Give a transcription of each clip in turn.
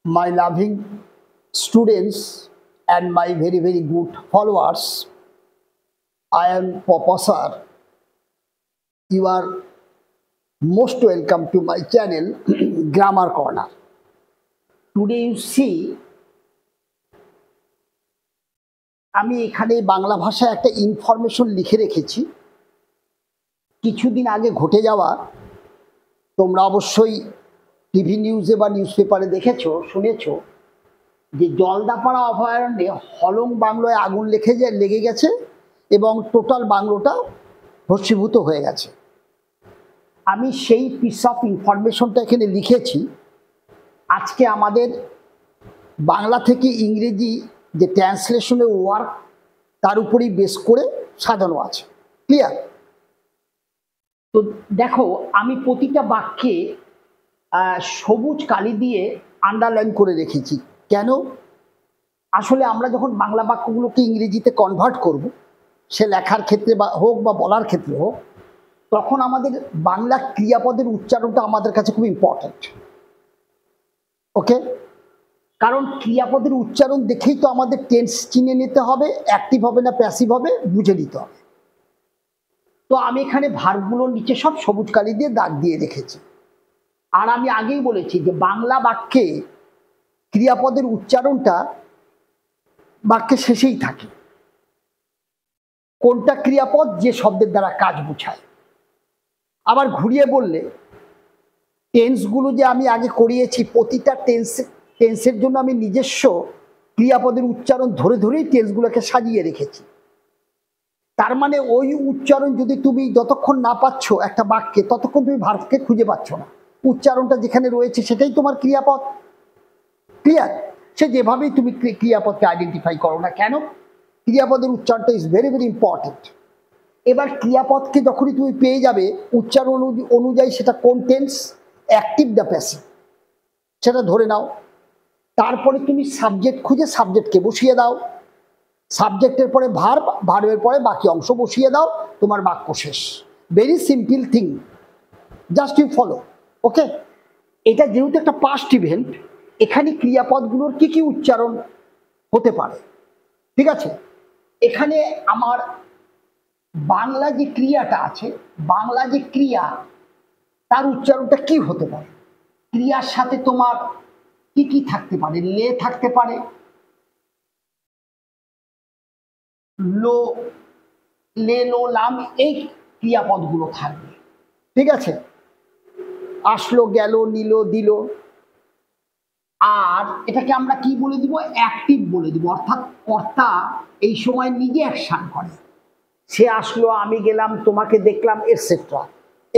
my loving students and my very good followers. I am Papa Sir. You are most welcome to my channel Grammar Corner. Today you see আমি এখানে বাংলা ভাষায় একটা information লিখে রেখেছি। কিছুদিন আগে ঘটে যাওয়া, তোমরা অবশ্যই টিভি নিউজে বা নিউজ পেপারে দেখেছো, শুনেছো যে জলদাপাড়া অভয়ারণ্যে হলং বাংলোয় আগুন লেগে গেছে এবং টোটাল বাংলোটা ভস্মীভূত হয়ে গেছে। আমি সেই পিস অফ ইনফরমেশনটা এখানে লিখেছি। আজকে আমাদের বাংলা থেকে ইংরেজি যে ট্রান্সলেশনের ওয়ার্ক তার উপরেই বেস করে সাজানো আছে। ক্লিয়ার? তো দেখো, আমি প্রতিটা বাক্যে সবুজ কালি দিয়ে আন্ডারলাইন করে রেখেছি। কেন? আসলে আমরা যখন বাংলা বাক্যগুলোকে ইংরেজিতে কনভার্ট করব, সে লেখার ক্ষেত্রে হোক বা বলার ক্ষেত্রে হোক, তখন আমাদের বাংলা ক্রিয়াপদের উচ্চারণটা আমাদের কাছে খুব ইম্পর্ট্যান্ট। ওকে? কারণ ক্রিয়াপদের উচ্চারণ দেখেই তো আমাদের টেন্স চিনে নিতে হবে, অ্যাক্টিভ হবে না প্যাসিভ হবে বুঝে নিতে হবে। তো আমি এখানে ভার্বগুলোর নিচে সব সবুজ কালি দিয়ে দাগ দিয়ে রেখেছি। আর আমি আগেই বলেছি যে বাংলা বাক্যে ক্রিয়াপদের উচ্চারণটা বাক্যের শেষেই থাকে। কোনটা ক্রিয়াপদ? যে শব্দের দ্বারা কাজ বোঝায়। আবার ঘুরিয়ে বললে টেন্সগুলো যে আমি আগে করিয়েছি, প্রতিটা টেন্সের জন্য আমি নিজস্ব ক্রিয়াপদের উচ্চারণ ধরেই টেন্সগুলোকে সাজিয়ে রেখেছি। তার মানে ওই উচ্চারণ যদি তুমি যতক্ষণ না পাচ্ছ একটা বাক্যে, ততক্ষণ তুমি ভার্বকে খুঁজে পাচ্ছ না। উচ্চারণটা যেখানে রয়েছে সেটাই তোমার ক্রিয়াপদ। ক্লিয়ার? সে যেভাবেই তুমি ক্রিয়াপদকে আইডেন্টিফাই করো না কেন, ক্রিয়াপদের উচ্চারণটা ইজ ভেরি ইম্পর্টেন্ট। এবার ক্রিয়াপদকে যখনই তুমি পেয়ে যাবে, উচ্চারণ অনুযায়ী সেটা কোন টেন্স, অ্যাক্টিভ না প্যাসিভ, সেটা ধরে নাও। তারপরে তুমি সাবজেক্ট খুঁজে সাবজেক্টকে বসিয়ে দাও, সাবজেক্টের পরে ভার্ব, ভার্বের পরে বাকি অংশ বসিয়ে দাও, তোমার বাক্য শেষ। Very simple thing, just you follow. Okay? এটা যেহেতু একটা পাস্ট ইভেন্ট, এখানে ক্রিয়াপদগুলোর কি উচ্চারণ হতে পারে। ঠিক আছে? এখানে আমার বাংলা যে ক্রিয়াটা আছে, বাংলা যে ক্রিয়া, তার উচ্চারণটা কি হতে পারে? ক্রিয়ার সাথে তোমার কি থাকতে পারে? লে থাকতে পারে, লো, লে, লো, লাম, এই ক্রিয়াপদগুলো থাকবে। ঠিক আছে? আসলো, গেল, নিল, দিল। আর এটাকে আমরা কি বলে দিব? অ্যাক্টিভ বলে দিব। অর্থাৎ কর্তা এই সময় নিজে অ্যাকশন করে। সে আসলো, আমি গেলাম, তোমাকে দেখলাম, এটসেট্রা।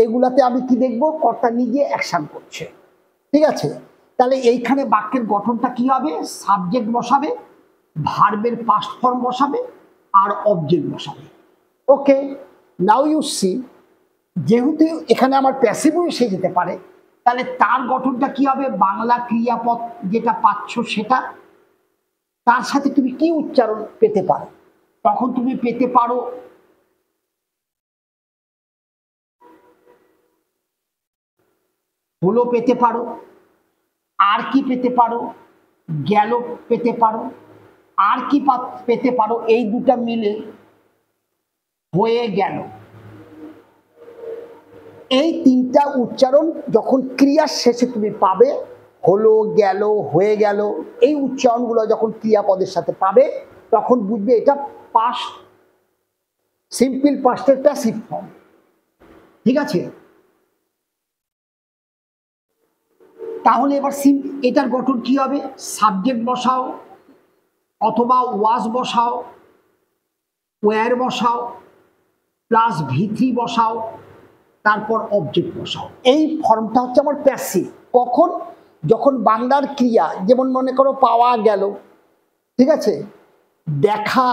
এগুলাতে আমি কি দেখব? কর্তা নিজে অ্যাকশন করছে। ঠিক আছে? তাহলে এইখানে বাক্যের গঠনটা কি হবে? সাবজেক্ট বসাবে, ভার্বের পাস্ট ফর্ম বসাবে, আর অবজেক্ট বসাবে। ওকে, নাও ইউ সি, যেহেতু এখানে আমার প্যাসিভও এসে যেতে পারে, তাহলে তার গঠনটা কি হবে? বাংলা ক্রিয়াপদ যেটা পাচ্ছ সেটা, তার সাথে তুমি কি উচ্চারণ পেতে পারো? তখন তুমি পেতে পারো হলো, পেতে পারো, আর কি পেতে পারো, গেল পেতে পারো, আর কি পেতে পারো, এই দুটা মিলে হয়ে গেল। এই তিনটা উচ্চারণ যখন ক্রিয়ার শেষে তুমি পাবে, হলো, গেল, হয়ে গেল, এই উচ্চারণগুলো যখন ক্রিয়াপদের সাথে পাবে, তখন বুঝবে এটা পাস্ট, সিম্পল পাস্টের প্যাসিভ ফর্ম। ঠিক আছে? তাহলে এবার এটার গঠন কি হবে? সাবজেক্ট বসাও, অথবা ওয়াজ বসাও, ওয়্যার বসাও, প্লাস ভি3 বসাও, তারপর অবজেক্ট বসাও। এই ফর্মটা হচ্ছে আমার প্যাসিভ। কখন? যখন বাংলার ক্রিয়া, যেমন মনে করো পাওয়া গেল, ঠিক আছে, দেখা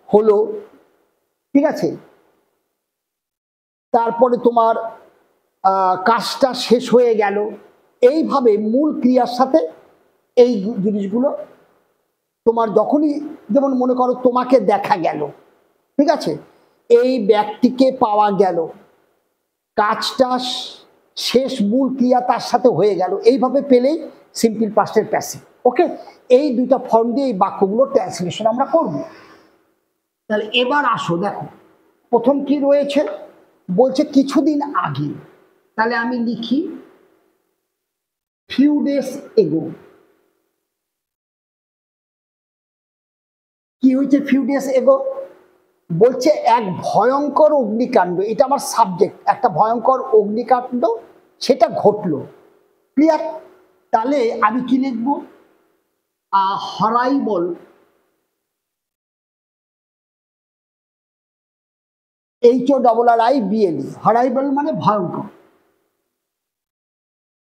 হলো, ঠিক আছে, তারপরে তোমার কাজটা শেষ হয়ে গেল। এইভাবে মূল ক্রিয়ার সাথে এই জিনিসগুলো তোমার যখনই, যেমন মনে করো তোমাকে দেখা গেল, ঠিক আছে, এই ব্যক্তিকে পাওয়া গেল, কাজটা শেষ, মূল ক্রিয়া তার সাথে হয়ে গেল। এইভাবে পেলেই সিম্পল পাস্টের প্যাসিভ। ওকে, এই দুইটা ফর্ম দিয়ে এই বাক্যগুলো ট্রান্সলেশন আমরা করব। তাহলে এবার আসো দেখো, প্রথম কি রয়েছে, বলছে কিছুদিন আগে, তাহলে আমি লিখি ফিউ ডেজ এগো। কি হয়েছে ফিউ ডেজ এগো? বলছে এক ভয়ঙ্কর অগ্নিকাণ্ড, এটা আমার সাবজেক্ট, একটা ভয়ঙ্কর অগ্নিকাণ্ড সেটা ঘটলো। ক্লিয়ার? তাহলে আমি কি লিখব? হরাইবল, HORRIBLE, হরাইবল মানে ভয়ঙ্কর,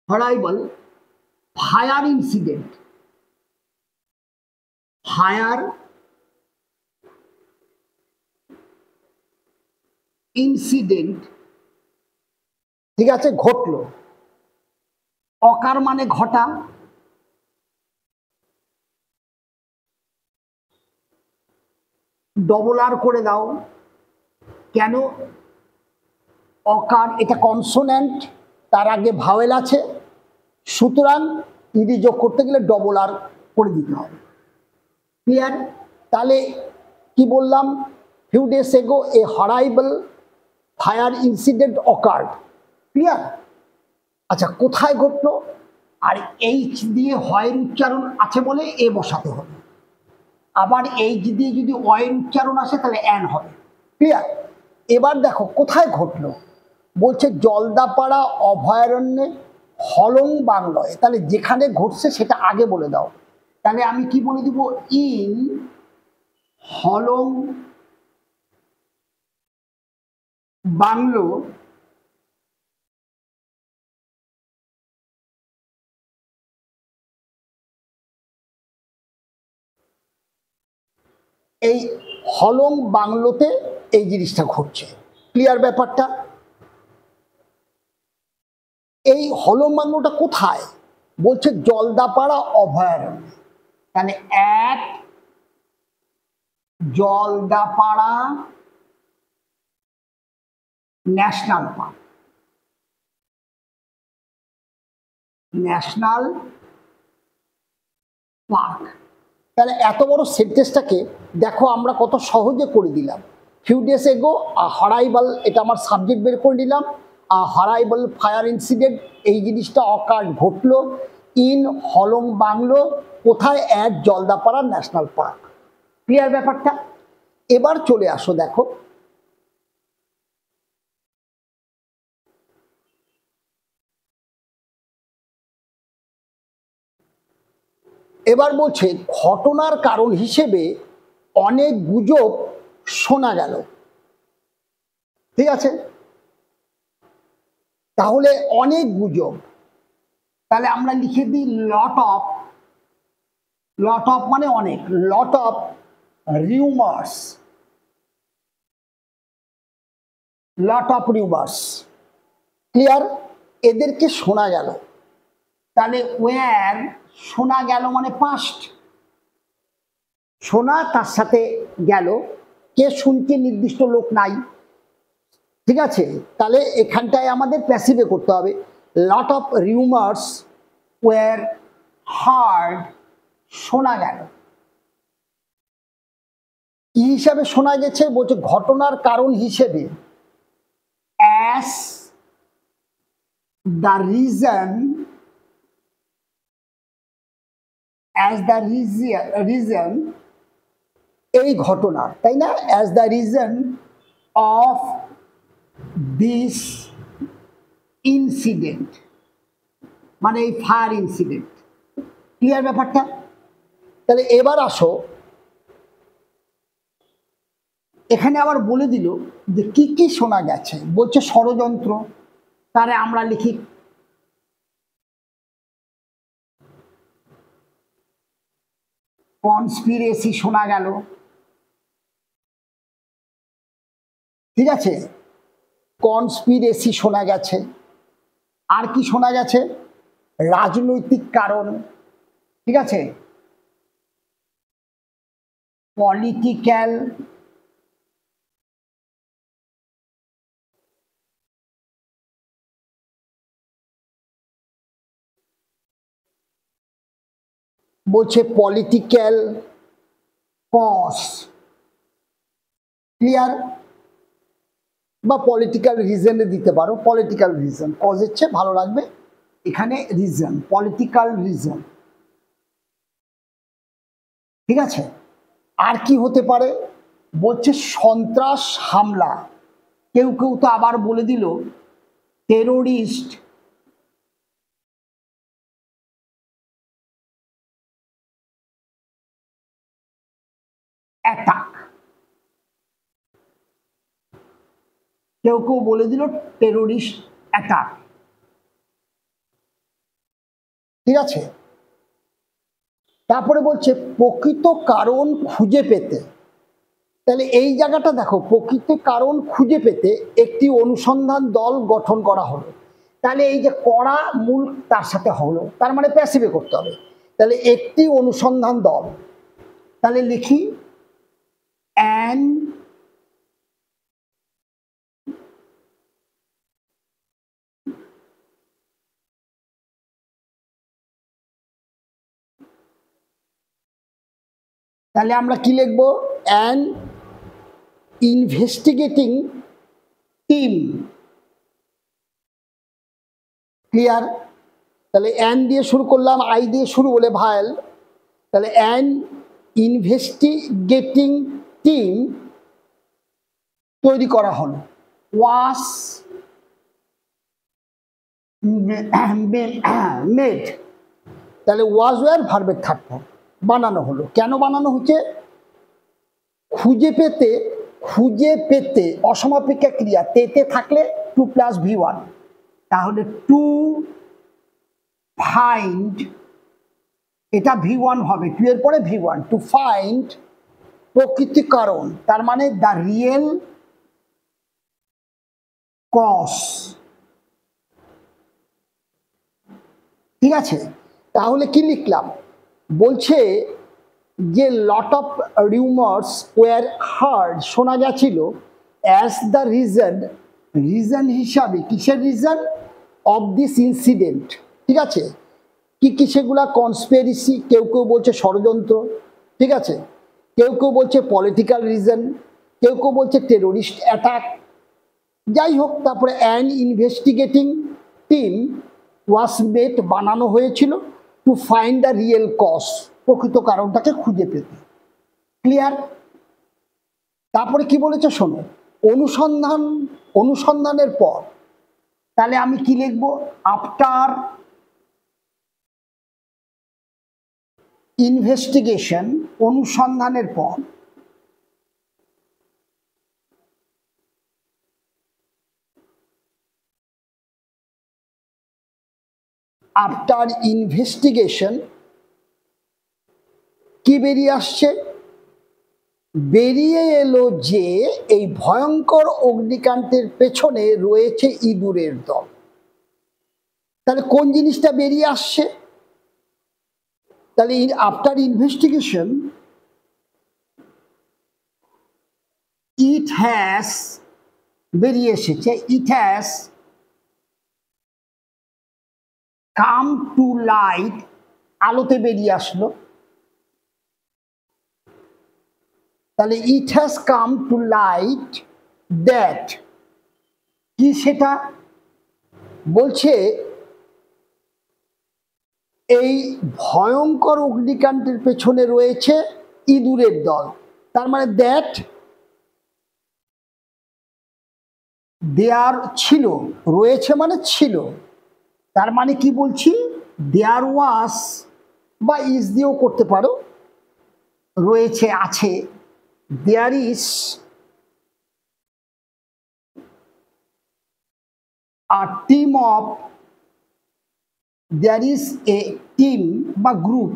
হরাইবল ফায়ার ইনসিডেন্ট, ফায়ার ইনসিডেন্ট, ঠিক আছে, ঘটলো। অকার মানে ঘটা, ডবল আর করে দাও। কেন? অকার এটা কনসোন্যান্ট, তার আগে ভাওয়েল আছে, সুতরাং ইডি যোগ করতে গেলে ডবল আর করে দিতে হবে। ক্লিয়ার? তাহলে কি বললাম? ফিউ ডেজ এগো এ হরাইবল ফায়ার ইনসিডেন্ট অকার্ড। ক্লিয়ার? আচ্ছা, কোথায় ঘটলো? আর এইচ দিয়ে হয়ের উচ্চারণ আছে বলে এ বসাতে হবে, আবার এইচ দিয়ে যদি অয়ের উচ্চারণ আসে তাহলে অ্যান হবে। ক্লিয়ার? এবার দেখো কোথায় ঘটলো, বলছে জলদাপাড়া অভয়ারণ্যে হলং বাংলায়। তাহলে যেখানে ঘটছে সেটা আগে বলে দাও। তাহলে আমি কি বলে দিব? ইন হলং বাংলো এই হলং বাংলোতে এই জিনিসটা ঘটছে। ক্লিয়ার ব্যাপারটা? এই হলং বাংলোটা কোথায়? বলছে জলদাপাড়া অভয়ারণ্য। তাহলে এক Jaldapara national park, national park. তাহলে এত বড় সেন্টেন্সটাকে দেখো আমরা কত সহজে করে দিলাম। ফিউ ডেজ এগো হরাইবল, এটা আমার সাবজেক্ট বের করে নিলাম। হরাইবল ফায়ার ইনসিডেন্ট, এই জিনিসটা অকার ঘটলো ইন হলং বাংলো, কোথায়? At Jaldapara national park. Clear ব্যাপারটা? এবার চলে আসো দেখো, এবার বলছে ঘটনার কারণ হিসেবে অনেক গুজব শোনা গেল। ঠিক আছে? তাহলে অনেক গুজব, তাহলে আমরা লিখে দিই লট অফ, লট অফ মানে অনেক, লট of rumours, lot of rumours. Clear? এদেরকে শোনা গেল। তাহলে ওয়ার শোনা গেল মানে পাস্ট, শোনা তার সাথে গেল, কে শুনতে নির্দিষ্ট লোক নাই। ঠিক আছে? তাহলে এখানটায় আমাদের প্যাসিভে করতে হবে। Lot of rumours were heard, শোনা গেল। কি হিসাবে শোনা গেছে? বলছে ঘটনার কারণ হিসেবে, as the reason, as the reason, এই ঘটনা, তাই না? As the reason of this incident, মানে এই ফায়ার ইনসিডেন্ট। ক্লিয়ার ব্যাপারটা? তাহলে এবার আসো, এখানে আবার বলে দিল যে কি কি শোনা গেছে। বলছে ষড়যন্ত্র, তারে আমরা লিখি কনস্পিরেসি শোনা গেল। ঠিক আছে? কনস্পিরেসি শোনা গেছে। আর কি শোনা গেছে? রাজনৈতিক কারণ। ঠিক আছে? পলিটিক্যাল, বলছে পলিটিক্যাল কজ, ক্লিয়ার, বা পলিটিক্যাল রিজনে দিতে পারো, পলিটিক্যাল রিজন, কজের চেয়ে ভালো লাগবে এখানে রিজন, পলিটিক্যাল রিজন, ঠিক আছে। আর কি হতে পারে, বলছে সন্ত্রাস হামলা, কেউ কেউ তো আবার বলে দিল টেরোরিস্ট অ্যাটাক, কেউ কেউ বলে দিল টেরোরিস্ট অ্যাটাক, ঠিক আছে। তারপরে বলছে প্রকৃত কারণ খুঁজে পেতে, তাহলে এই জায়গাটা দেখো, প্রকৃত কারণ খুঁজে পেতে একটি অনুসন্ধান দল গঠন করা হলো, তাহলে এই যে করা মূল তার সাথে হলো, তার মানে প্যাসিভে করতে হবে, তাহলে একটি অনুসন্ধান দল, তাহলে লিখি অ্যান তাহলে আমরা কি লিখব, অ্যান ইনভেস্টিগেটিং টিম, ক্লিয়ার। তাহলে অ্যান দিয়ে শুরু করলাম, আই দিয়ে শুরু বলে ভায়াল, তাহলে অ্যান ইনভেস্টিগেটিং টিম তৈরি করা হলো, ওয়াস মেড, তাহলে ওয়াজ ওয়ার ভার্বের থার্ড ফর্ম বানানো হলো, কেন বানানো হচ্ছে, খুঁজে পেতে, খুঁজে পেতে অসমাপিকা ক্রিয়া, তেতে থাকলে টু প্লাস V1, তাহলে টু ফাইন্ড, এটা V1 হবে, টু এর পরে V1, টু ফাইন্ড প্রকৃত কারণ, তার মানে দ্য রিয়েল কজ, ঠিক আছে। তাহলে কি লিখলাম, বলছে যে lot of rumours were heard, শোনা গেছিল, অ্যাজ দ্য রিজন, রিজন হিসাবে, কিসের রিজন, অফ দিস ইনসিডেন্ট, ঠিক আছে। কি কি সেগুলা, কনস্পিরেসি, কেউ কেউ বলছে ষড়যন্ত্র, ঠিক আছে, কেউ কেউ বলছে পলিটিক্যাল রিজন, কেউ কেউ বলছে টেরোরিস্ট অ্যাটাক, যাই হোক। তারপরে an investigating team was made, বানানো হয়েছিল, to find the real cause, প্রকৃত কারণটাকে খুঁজে পেতে, ক্লিয়ার। তারপরে কি বলেছে শোনো, অনুসন্ধান, অনুসন্ধানের পর, তাহলে আমি কি লিখবো, আফটার ইনভেস্টিগেশন, অনুসন্ধানের পর, আফটার ইনভেস্টিগেশন কি বেরিয়ে আসছে, বেরিয়ে এলো যে এই ভয়ঙ্কর অগ্নিকাণ্ডের পেছনে রয়েছে ইঁদুরের দল, তাহলে কোন জিনিসটা বেরিয়ে আসছে, তাহলে আফটার ইনভেস্টিগেশন ইট হ্যাজ, বেরিয়ে এসেছে, it has come to light, আলোতে বেরিয়ে আসলো, তাহলে it has come to light that, কি সেটা, বলছে এই ভয়ঙ্কর অগ্নিকাণ্ডের পেছনে রয়েছে ইঁদুরের দল, তার মানে দ্যাট দেয়ার, ছিল, রয়েছে মানে ছিল, তার মানে কি বলছি, দেয়ার ওয়াজ, বা ইজ দিয়েও করতে পারো, রয়েছে আছে, there is a team of, there is a team বা group,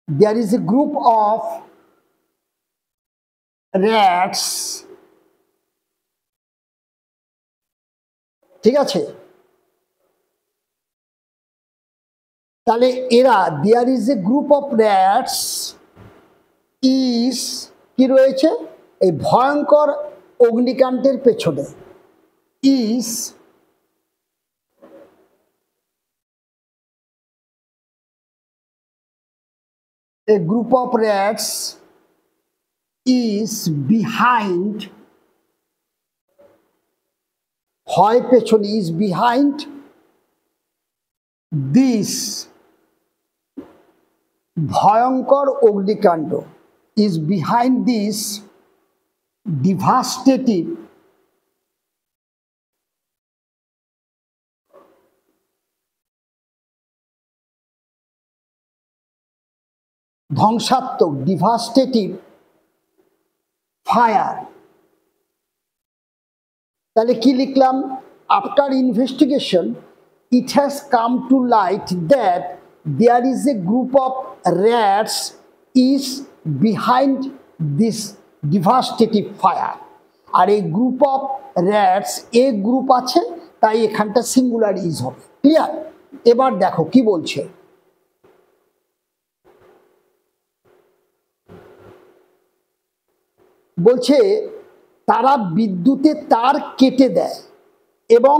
there is a group of rats, ঠিক আছে। তাহলে এরা, there is a group of rats is কি রয়েছে, এই ভয়ঙ্কর অগ্নিকাণ্ডের পেছনে is a group of rats is behind, হয় পেছনে, is behind this ভয়ঙ্কর অগ্নিকাণ্ড, is behind this devastating ধ্বংসাত্মক ডিভাস্টেটিভ ফায়ার। তাহলে কি লিখলাম? After investigation it has come to light that there is a group of rats is behind this devastative fire. আর এই গ্রুপ অফ র্যাটস এ গ্রুপ আছে, তাই এখানটা সিঙ্গুলার ইজ হবে। ক্লিয়ার? এবার দেখো কি বলছে। বলছে তারা বিদ্যুতের তার কেটে দেয় এবং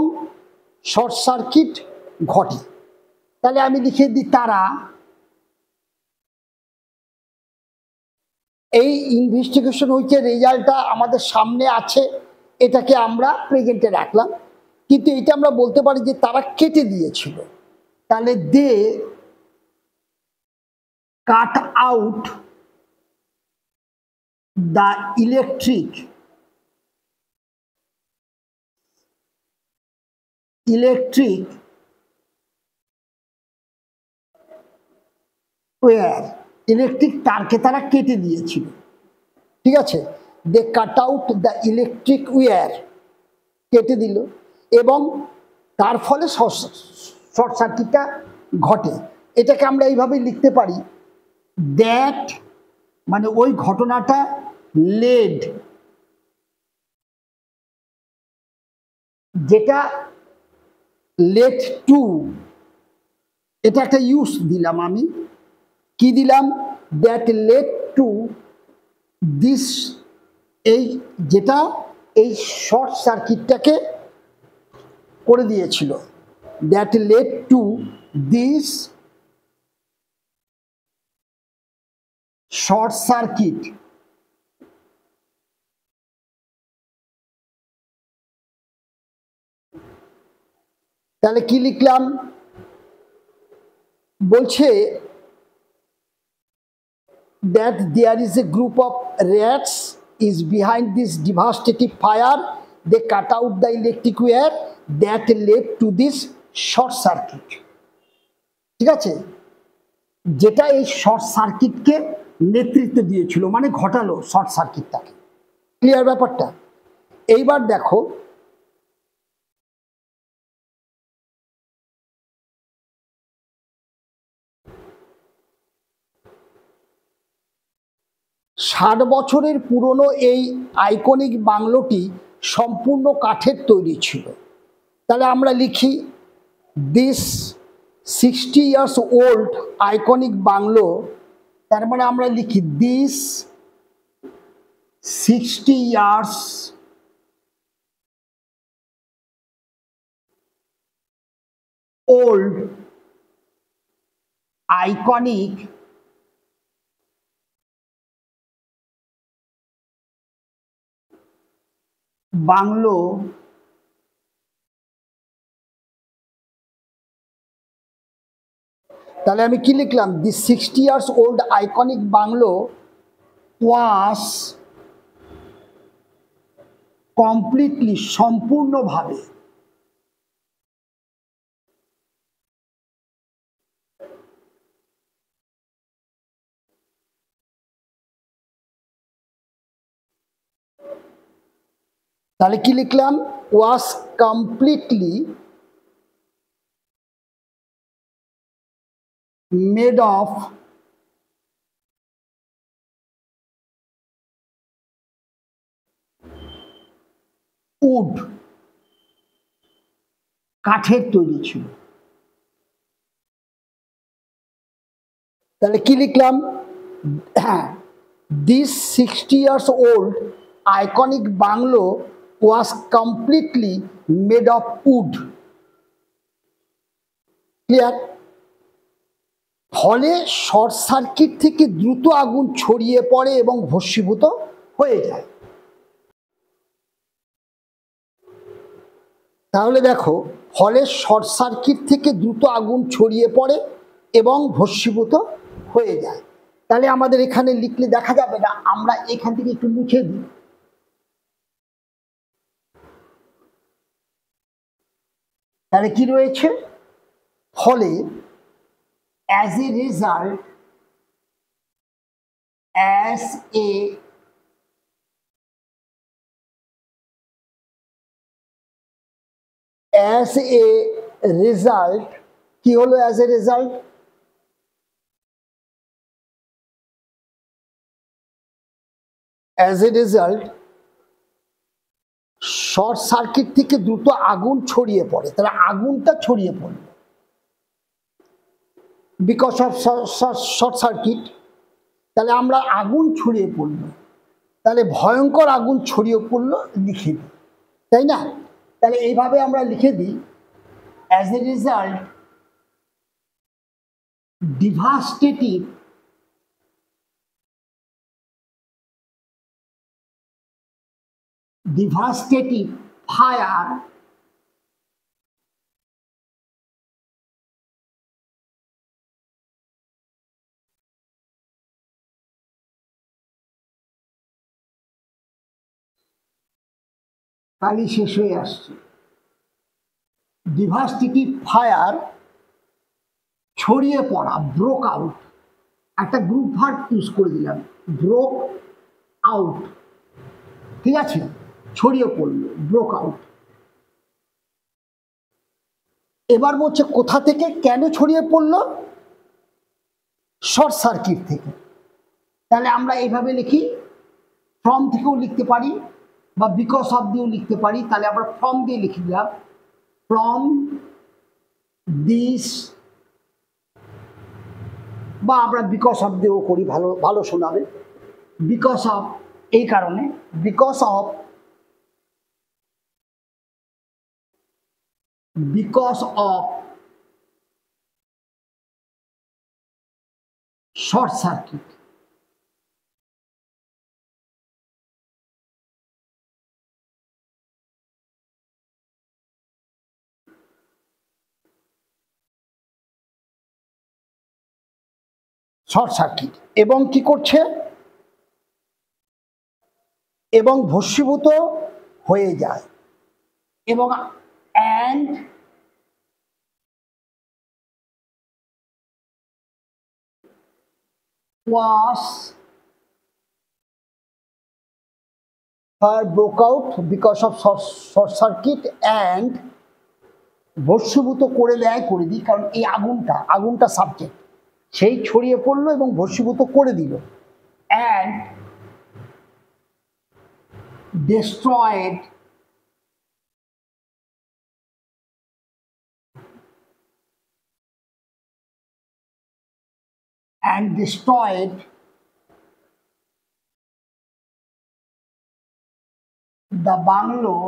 শর্ট সার্কিট ঘটে। তাহলে আমি লিখে দিই তারা। এই ইনভেস্টিগেশন হয়েছে, রেজাল্টটা আমাদের সামনে আছে, এটাকে আমরা প্রেজেন্টে রাখলাম, কিন্তু এটা আমরা বলতে পারি যে তারা কেটে দিয়েছিল। তাহলে they cut out the electric wire, electric তারকে তারা কেটে দিয়েছিল। ঠিক আছে, they cut out the electric wire, কেটে দিল এবং তার ফলে শর্ট সার্কিটটা ঘটে। এটাকে আমরা এইভাবে লিখতে পারি, দ্যাট মানে ওই ঘটনাটা লেড, যেটা লেড টু, এটা একটা ইউজ দিলাম আমি, কি দিলাম? দ্যাট লেড টু দিস, এই যেটা এই শর্ট সার্কিটটাকে করে দিয়েছিল, that lead to this short circuit. তাহলে কি লিখলাম? বলছে that there is a group of rats is behind this devastating fire, they cut out the electric wire that led to this short circuit। ঠিক আছে, যেটা এই শর্ট সার্কিটকে নেতৃত্ব দিয়েছিল, মানে ঘটালো শর্ট সার্কিটটাকে। ক্লিয়ার ব্যাপারটা? এইবার দেখো ষাট বছরের পুরনো এই আইকনিক বাংলোটি সম্পূর্ণ কাঠের তৈরি ছিল। তাহলে আমরা লিখি this 60 years old iconic bungalow, তার মানে আমরা লিখি this 60 years old iconic bungalow তাহলে আমি কি লিখলাম? দি 60 years old iconic bungalow was completely, সম্পূর্ণভাবে তাহলে কি লিখলাম? Was completely made of wood, কাঠের তৈরি ছিল। তাহলে কি লিখলাম? হ্যাঁ, this 60 years old iconic bungalow was completely made of wood. Clear? ফলে শর্ট সার্কিট থেকে দ্রুত আগুন ছড়িয়ে পড়ে এবং ভস্মীভূত হয়ে যায়। তাহলে দেখো, ফলে শর্ট সার্কিট থেকে দ্রুত আগুন ছড়িয়ে পড়ে এবং ভস্মীভূত হয়ে যায়। তাহলে আমাদের এখানে লিখলে দেখা যাবে না, আমরা এখান থেকে একটু মুছে দিই। তাহলে কি রয়েছে? ফলে as a result, as a result, কি হলো as a result? as a result, short circuit থেকে দ্রুত আগুন ছড়িয়ে পড়ে। তাহলে আগুনটা ছড়িয়ে পড়ল বিকজ অফ শর্ট সার্কিট। তাহলে আমরা আগুন ছড়িয়ে পড়ল, তাহলে ভয়ঙ্কর আগুন ছড়িয়ে পড়ল লিখে দিই, তাই না? তাহলে এইভাবে আমরা লিখে দিই, as a result, devastating fire কালি শেষ হয়ে আসছে। ডিভাস্টেটিভ ফায়ার, ছড়িয়ে পড়া, ব্রোক আউট, একটা গ্রুপ ভার্ব ইউজ করে দিলাম, ব্রোক আউট, ঠিক আছে? ছড়িয়ে পড়ল, ব্রোক আউট। এবার বলছে কোথা থেকে, কেন ছড়িয়ে পড়ল? শর্ট সার্কিট থেকে। তাহলে আমরা এইভাবে লিখি, ফ্রম থেকেও লিখতে পারি বা বিকজ অফ দিয়েও লিখতে পারি। তাহলে আমরা ফ্রম দিয়ে লিখে দিলাম, ফ্রম দিস, বা আমরা বিকজ অফ দিয়েও করি, ভালো ভালো শোনাবে। বিকজ অফ, এই কারণে, because of short circuit. Short circuit এবং কি করছে? এবং ভস্মীভূত হয়ে যায়। এবং and was fire broke out because of short circuit and ভস্মীভূত করে দেয়, করে দিই, কারণ এই আগুনটা সাবজেক্ট, সেই ছড়িয়ে পড়লো এবং ভস্মীভূত করে দিল। and destroyed the bungalow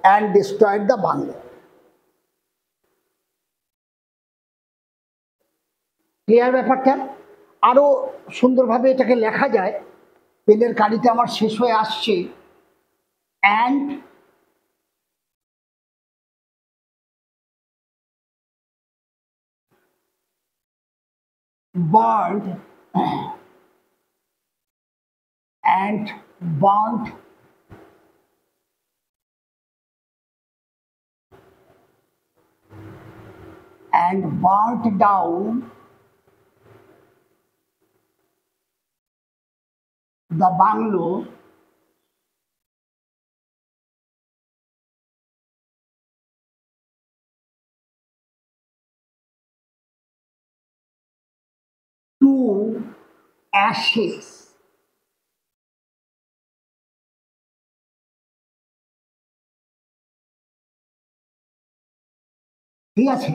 and destroyed the bungalow. Clear ব্যাপারটা? আরো সুন্দরভাবে এটাকে লেখা যায়, পেনের কালিটা আমার শেষ হয়ে আসছে। and burnt down the bungalow to ashes. ঠিক আছে?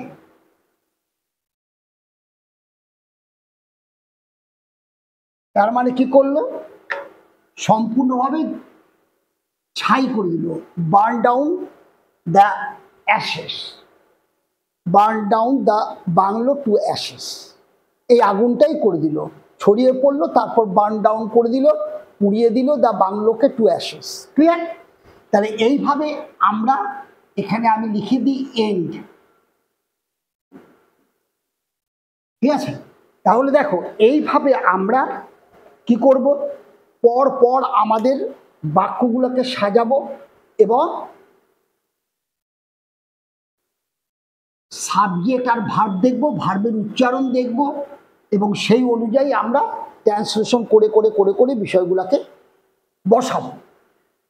তার মানে কি করলো, সম্পূর্ণভাবে ছাই করে দিল, burn down the ashes, burn down the bungalow to ashes. এই আগুনটাই করে দিল, ছড়িয়ে পড়লো, তারপর বার্ন ডাউন করে দিল, পুড়িয়ে দিল দ্য বাংলোকে টু অ্যাশেস। ক্লিয়ার? তাহলে এইভাবে আমরা এখানে আমি লিখে দিই এন্ড। ঠিক আছে? তাহলে দেখো এইভাবে আমরা কি করব, পর পর আমাদের বাক্যগুলোকে সাজাবো এবং সাবজেক্ট আর ভার্ব দেখব, ভার্বের উচ্চারণ দেখব এবং সেই অনুযায়ী আমরা ট্রান্সলেশন করে করে করে করে বিষয়গুলোকে বসাবো।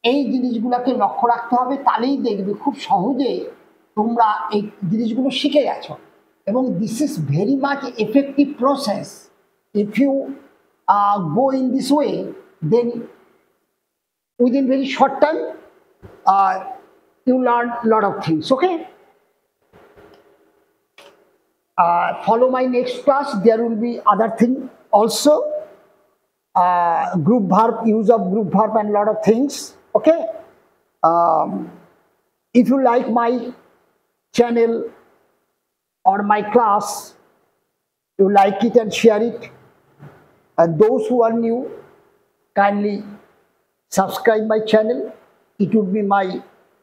এই জিনিসগুলোকে লক্ষ্য রাখতে হবে, তাহলেই দেখবে খুব সহজে তোমরা এই জিনিসগুলো শিখে গেছো। এবং this is very much effective process. If you go in this way, then within very short time you learn lot of things. Okay, follow my next class, there will be other thing also, group verb, use of group verb and lot of things. Okay, if you like my channel or my class, you like it and share it, and those who are new, kindly subscribe my channel. It would be my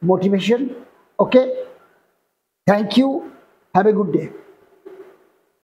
motivation. Okay, thank you, have a good day.